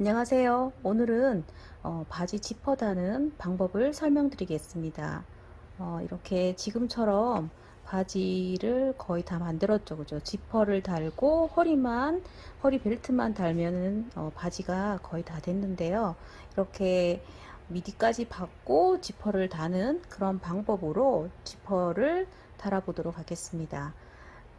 안녕하세요. 오늘은 바지 지퍼 다는 방법을 설명드리겠습니다. 이렇게 지금처럼 바지를 거의 다 만들었죠. 그죠? 지퍼를 달고 허리 벨트만 달면은 바지가 거의 다 됐는데요. 이렇게 미디까지 받고 지퍼를 다는 그런 방법으로 지퍼를 달아보도록 하겠습니다.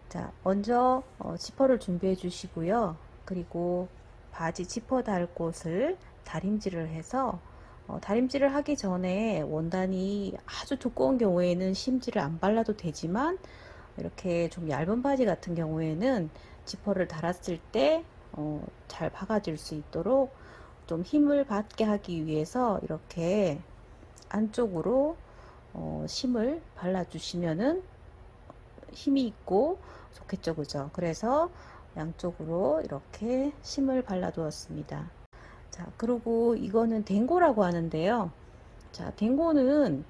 자, 먼저 지퍼를 준비해 주시고요. 그리고 바지 지퍼 달 곳을 다림질을 해서 다림질을 하기 전에 원단이 아주 두꺼운 경우에는 심지를 안 발라도 되지만 이렇게 좀 얇은 바지 같은 경우에는 지퍼를 달았을 때 잘 박아질 수 있도록 좀 힘을 받게 하기 위해서 이렇게 안쪽으로 심을 발라주시면은 힘이 있고 좋겠죠, 그죠? 그래서 양쪽으로 이렇게 심을 발라 두었습니다. 자, 그리고 이거는 댕고라고 하는데요. 자, 댕고도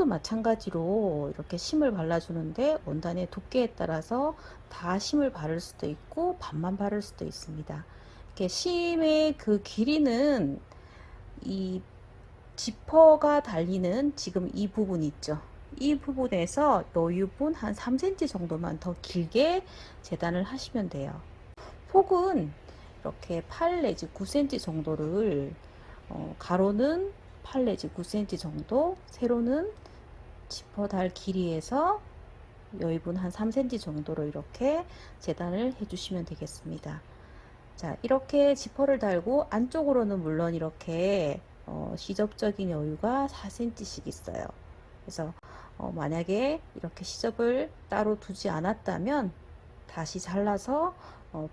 마찬가지로 이렇게 심을 발라주는데 원단의 두께에 따라서 다 심을 바를 수도 있고 반만 바를 수도 있습니다. 이렇게 심의 그 길이는 이 지퍼가 달리는 지금 이 부분 있죠. 이 부분에서 여유분 한 3cm 정도만 더 길게 재단을 하시면 돼요. 폭은 이렇게 8 내지 9cm 정도를 가로는 8 내지 9cm 정도, 세로는 지퍼 달 길이에서 여유분 한 3cm 정도로 이렇게 재단을 해주시면 되겠습니다. 자, 이렇게 지퍼를 달고 안쪽으로는 물론 이렇게 시접적인 여유가 4cm씩 있어요. 그래서 만약에 이렇게 시접을 따로 두지 않았다면 다시 잘라서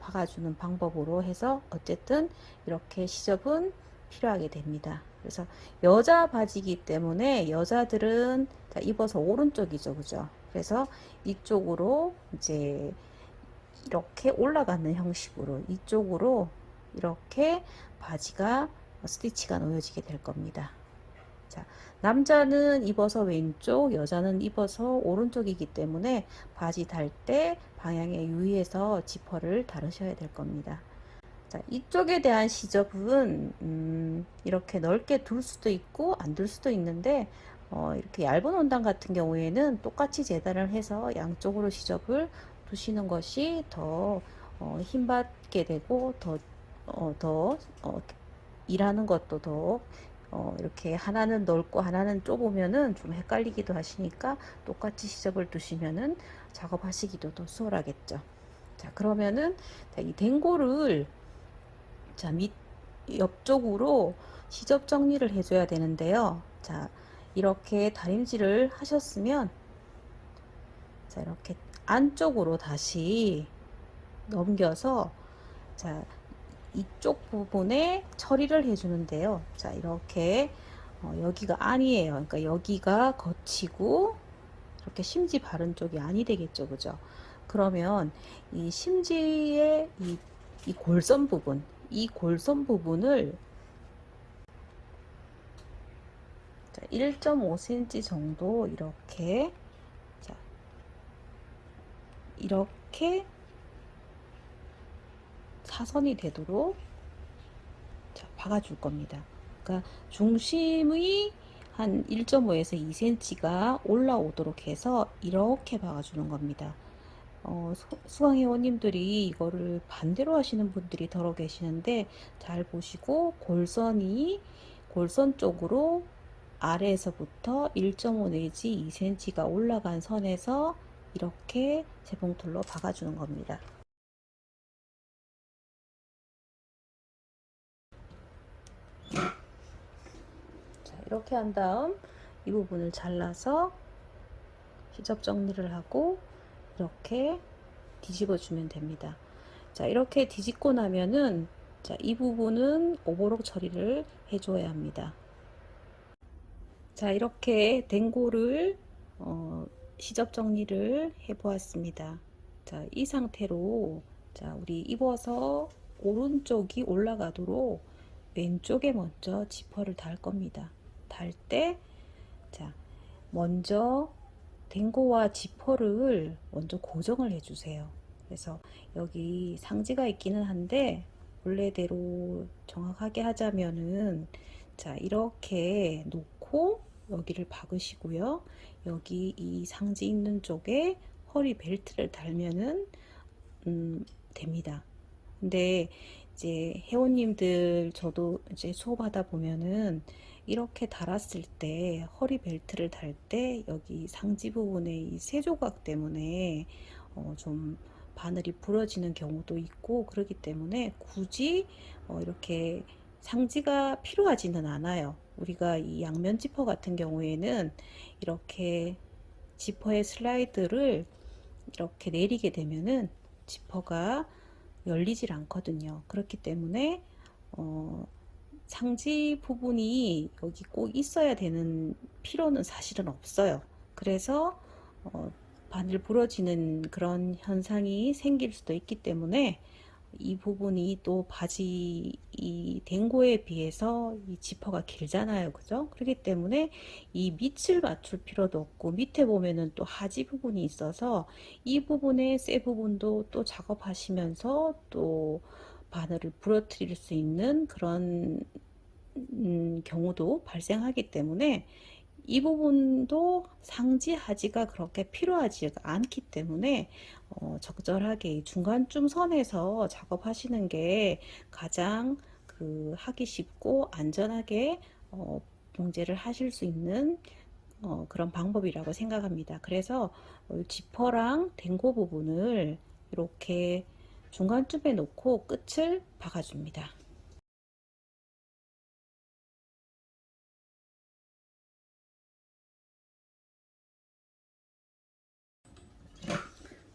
박아주는 방법으로 해서 어쨌든 이렇게 시접은 필요하게 됩니다. 그래서 여자 바지이기 때문에 여자들은 자, 입어서 오른쪽이죠, 그죠? 그래서 이쪽으로 이제 이렇게 올라가는 형식으로 이쪽으로 이렇게 바지가 스티치가 놓여지게 될 겁니다. 자, 남자는 입어서 왼쪽, 여자는 입어서 오른쪽이기 때문에 바지 달 때 방향에 유의해서 지퍼를 다루셔야 될 겁니다. 자, 이쪽에 대한 시접은 이렇게 넓게 둘 수도 있고 안 둘 수도 있는데 이렇게 얇은 원단 같은 경우에는 똑같이 재단을 해서 양쪽으로 시접을 두시는 것이 더 힘받게 되고 더 일하는 것도 더 이렇게 하나는 넓고 하나는 좁으면은 좀 헷갈리기도 하시니까 똑같이 시접을 두시면은 작업하시기도 더 수월하겠죠. 자, 그러면은 이 댕고를 자, 옆쪽으로 시접 정리를 해줘야 되는데요. 자, 이렇게 다림질을 하셨으면 자, 이렇게 안쪽으로 다시 넘겨서 자, 이쪽 부분에 처리를 해주는데요. 자, 이렇게 여기가 아니에요. 그러니까 여기가 거치고 이렇게 심지 바른 쪽이 아니 되겠죠, 그죠? 그러면 이 심지의 이 골선 부분, 이 골선 부분을 1.5cm 정도 이렇게 자, 이렇게 사선이 되도록 자, 박아줄 겁니다. 그러니까 중심이 한 1.5에서 2cm가 올라오도록 해서 이렇게 박아주는 겁니다. 수강 회원님들이 이거를 반대로 하시는 분들이 더러 계시는데 잘 보시고 골선 쪽으로 아래에서부터 1.5 내지 2cm가 올라간 선에서 이렇게 재봉틀로 박아주는 겁니다. 자, 이렇게 한 다음 이 부분을 잘라서 시접 정리를 하고 이렇게 뒤집어 주면 됩니다. 자, 이렇게 뒤집고 나면은 자, 이 부분은 오버록 처리를 해줘야 합니다. 자, 이렇게 댕고를 시접 정리를 해 보았습니다. 자, 이 상태로 자, 우리 입어서 오른쪽이 올라가도록 왼쪽에 먼저 지퍼를 달 겁니다. 달 때 자, 먼저 댕고와 지퍼를 먼저 고정을 해 주세요. 그래서 여기 상지가 있기는 한데 본래대로 정확하게 하자면은, 자, 이렇게 놓고 여기를 박으시고요. 여기 이 상지 있는 쪽에 허리 벨트를 달면은 됩니다. 근데 이제 회원님들 저도 이제 수업하다 보면은 이렇게 달았을 때 허리 벨트를 달 때 여기 상지 부분에 이 세조각 때문에 좀 바늘이 부러지는 경우도 있고 그렇기 때문에 굳이 이렇게 상지가 필요하지는 않아요. 우리가 이 양면 지퍼 같은 경우에는 이렇게 지퍼의 슬라이드를 이렇게 내리게 되면은 지퍼가 열리질 않거든요. 그렇기 때문에 상지 부분이 여기 꼭 있어야 되는 필요는 사실은 없어요. 그래서 바늘 부러지는 그런 현상이 생길 수도 있기 때문에 이 부분이 또 바지 이 댕고에 비해서 이 지퍼가 길잖아요. 그죠? 그렇기 때문에 이 밑을 맞출 필요도 없고 밑에 보면은 또 하지 부분이 있어서 이 부분의 쇠 부분도 또 작업하시면서 또 바늘을 부러뜨릴 수 있는 그런 경우도 발생하기 때문에 이 부분도 상지 하지가 그렇게 필요하지 않기 때문에 적절하게 중간쯤 선에서 작업하시는 게 가장 그 하기 쉽고 안전하게 봉제를 하실 수 있는 그런 방법이라고 생각합니다. 그래서 지퍼랑 댕고 부분을 이렇게 중간쯤에 놓고 끝을 박아줍니다.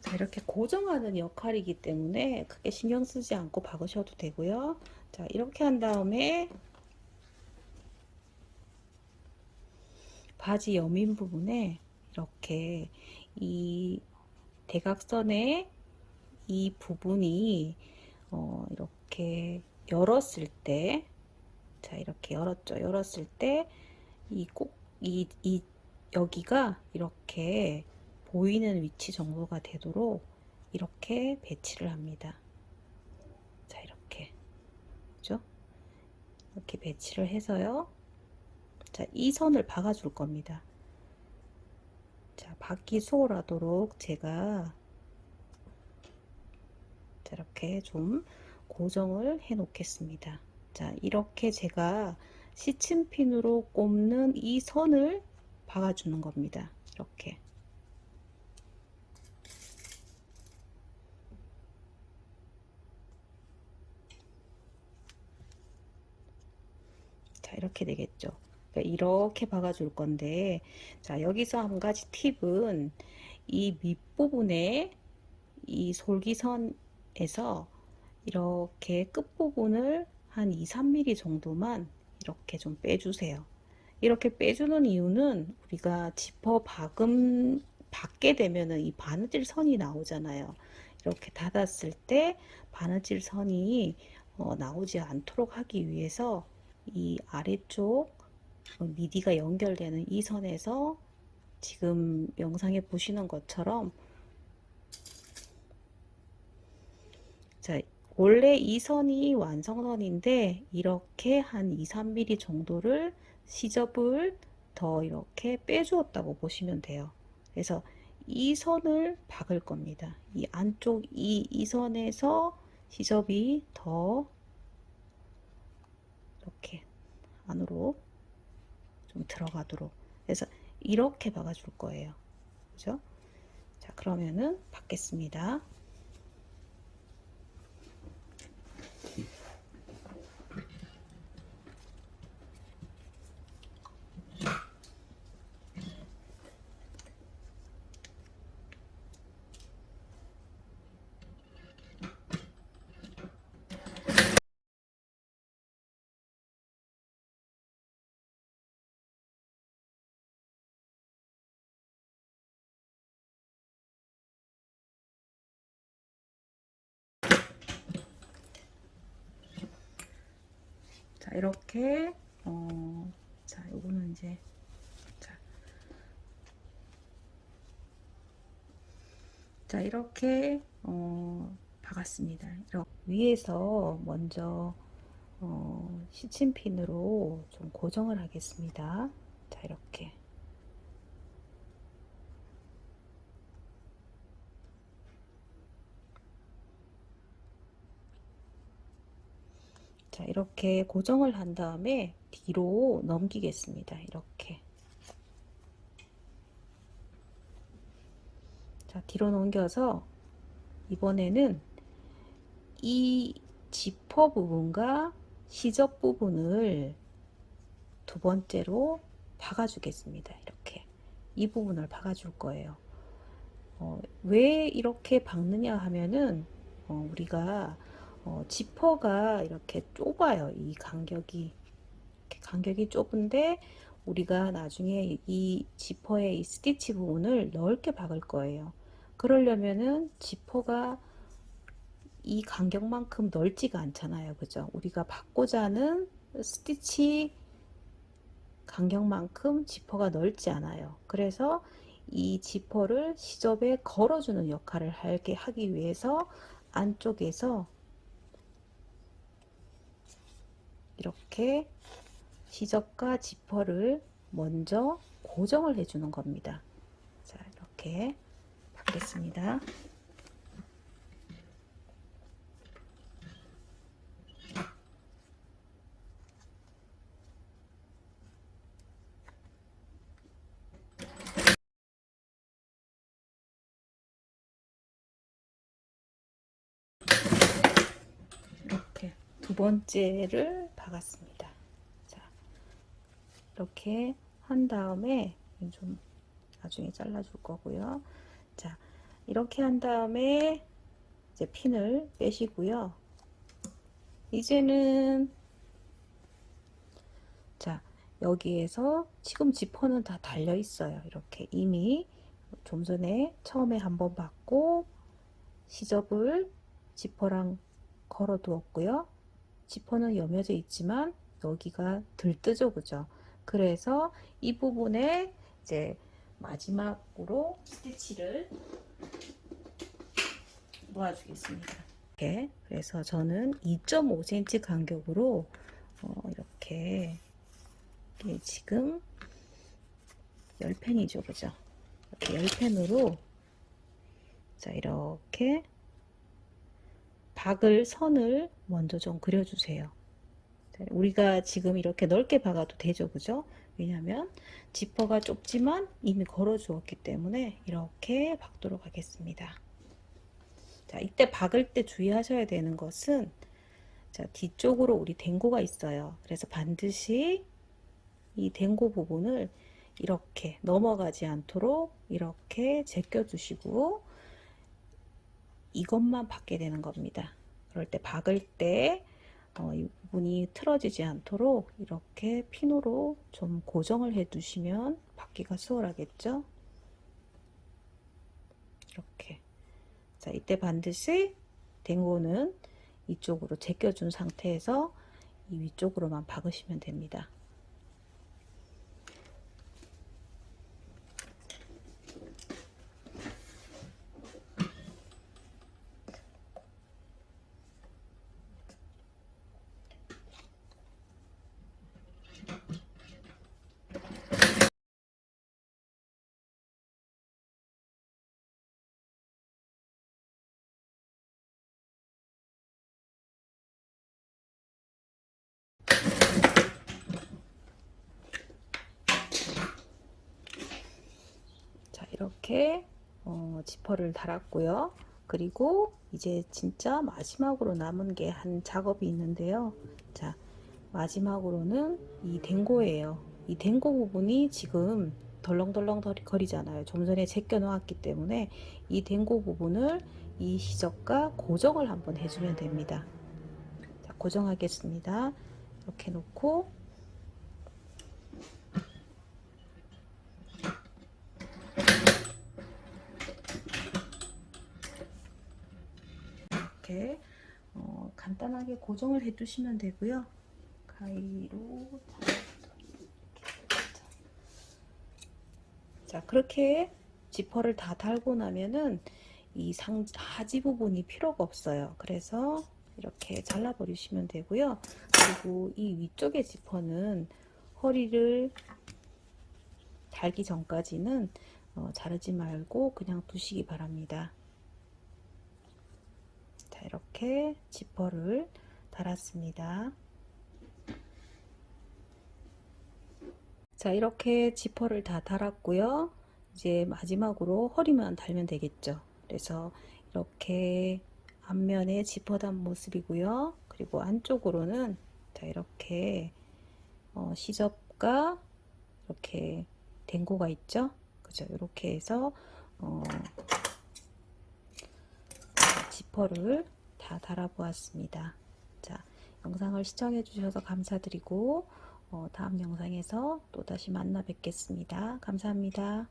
자, 이렇게 고정하는 역할이기 때문에 크게 신경 쓰지 않고 박으셔도 되고요. 자, 이렇게 한 다음에 바지 여민 부분에 이렇게 이 대각선의 이 부분이 이렇게 열었을 때, 자, 이렇게 열었죠. 열었을 때 이 꼭 이 여기가 이렇게 보이는 위치 정도가 되도록 이렇게 배치를 합니다. 자, 이렇게. 그죠? 이렇게 배치를 해서요. 자, 이 선을 박아줄 겁니다. 자, 박기 수월하도록 제가 이렇게 좀 고정을 해 놓겠습니다. 자, 이렇게 제가 시침핀으로 꼽는 이 선을 박아주는 겁니다. 이렇게. 자, 이렇게 되겠죠. 그러니까 이렇게 박아줄 건데, 자, 여기서 한 가지 팁은 이 밑부분에 이 솔기선에서 이렇게 끝부분을 한 2, 3mm 정도만 이렇게 좀 빼주세요. 이렇게 빼주는 이유는 우리가 지퍼 박게 되면은 이 바느질 선이 나오잖아요. 이렇게 닫았을 때 바느질 선이 나오지 않도록 하기 위해서 이 아래쪽 미디가 연결되는 이 선에서 지금 영상에 보시는 것처럼, 자, 원래 이 선이 완성선인데 이렇게 한 2, 3mm 정도를 시접을 더 이렇게 빼주었다고 보시면 돼요. 그래서 이 선을 박을 겁니다. 이 안쪽 이 선에서 시접이 더 이렇게 안으로 좀 들어가도록. 그래서 이렇게 박아줄 거예요. 그죠? 자, 그러면은 박겠습니다. 자, 이렇게 자, 요거는 이제 자, 자, 이렇게 박았습니다. 이렇게 위에서 먼저 시침핀으로 좀 고정을 하겠습니다. 자, 이렇게. 자, 이렇게 고정을 한 다음에 뒤로 넘기겠습니다. 이렇게. 자, 뒤로 넘겨서 이번에는 이 지퍼 부분과 시접 부분을 두 번째로 박아주겠습니다. 이렇게. 이 부분을 박아줄 거예요. 왜 이렇게 박느냐 하면은 우리가 지퍼가 이렇게 좁아요. 이 간격이 이렇게 간격이 좁은데 우리가 나중에 이 지퍼의 이 스티치 부분을 넓게 박을 거예요. 그러려면은 지퍼가 이 간격만큼 넓지가 않잖아요. 그죠? 우리가 박고자 하는 스티치 간격만큼 지퍼가 넓지 않아요. 그래서 이 지퍼를 시접에 걸어주는 역할을 하기 위해서 안쪽에서 이렇게 시접과 지퍼를 먼저 고정을 해주는 겁니다. 자, 이렇게 박겠습니다. 이렇게 두 번째를 박았습니다. 자, 이렇게 한 다음에 좀 나중에 잘라줄 거고요. 자, 이렇게 한 다음에 이제 핀을 빼시고요. 이제는 자, 여기에서 지금 지퍼는 다 달려 있어요. 이렇게 이미 좀 전에 처음에 한번 받고 시접을 지퍼랑 걸어 두었고요. 지퍼는 여며져 있지만 여기가 들뜨죠, 그죠? 그래서 이 부분에 이제 마지막으로 스티치를 놓아주겠습니다. 이렇게. 그래서 저는 2.5cm 간격으로 이렇게 지금 10펜이죠, 그죠? 이렇게 10펜으로 자, 이렇게 박을 선을 먼저 좀 그려주세요. 우리가 지금 이렇게 넓게 박아도 되죠, 그죠? 왜냐하면 지퍼가 좁지만 이미 걸어 주었기 때문에 이렇게 박도록 하겠습니다. 자, 이때 박을 때 주의하셔야 되는 것은 자, 뒤쪽으로 우리 댕고가 있어요. 그래서 반드시 이 댕고 부분을 이렇게 넘어가지 않도록 이렇게 제껴 주시고 이것만 박게 되는 겁니다. 그럴 때 박을 때 이 부분이 틀어지지 않도록 이렇게 핀으로 좀 고정을 해 두시면 박기가 수월하겠죠. 이렇게. 자, 이때 반드시 댕고는 이쪽으로 제껴준 상태에서 이 위쪽으로만 박으시면 됩니다. 자, 이렇게 지퍼를 달았고요. 그리고 이제 진짜 마지막으로 남은 게 한 작업이 있는데요. 자, 마지막으로는 이 댕고예요. 이 댕고 부분이 지금 덜렁덜렁 거리잖아요. 좀 전에 제껴 놓았기 때문에 이 댕고 부분을 이 시접과 고정을 한번 해주면 됩니다. 자, 고정하겠습니다. 이렇게 놓고 이렇게 간단하게 고정을 해 두시면 되고요. 가위로 자, 그렇게 지퍼를 다 달고 나면은 이 하지 부분이 필요가 없어요. 그래서 이렇게 잘라 버리시면 되고요. 그리고 이 위쪽의 지퍼는 허리를 달기 전까지는 자르지 말고 그냥 두시기 바랍니다. 자, 이렇게 지퍼를 달았습니다. 자, 이렇게 지퍼를 다 달았고요. 이제 마지막으로 허리만 달면 되겠죠. 그래서 이렇게 앞면에 지퍼 단 모습이고요. 그리고 안쪽으로는 자, 이렇게 시접과 이렇게 댕고가 있죠. 그죠? 이렇게 해서 지퍼를 다 달아 보았습니다. 자, 영상을 시청해 주셔서 감사드리고 다음 영상에서 또 다시 만나 뵙겠습니다. 감사합니다.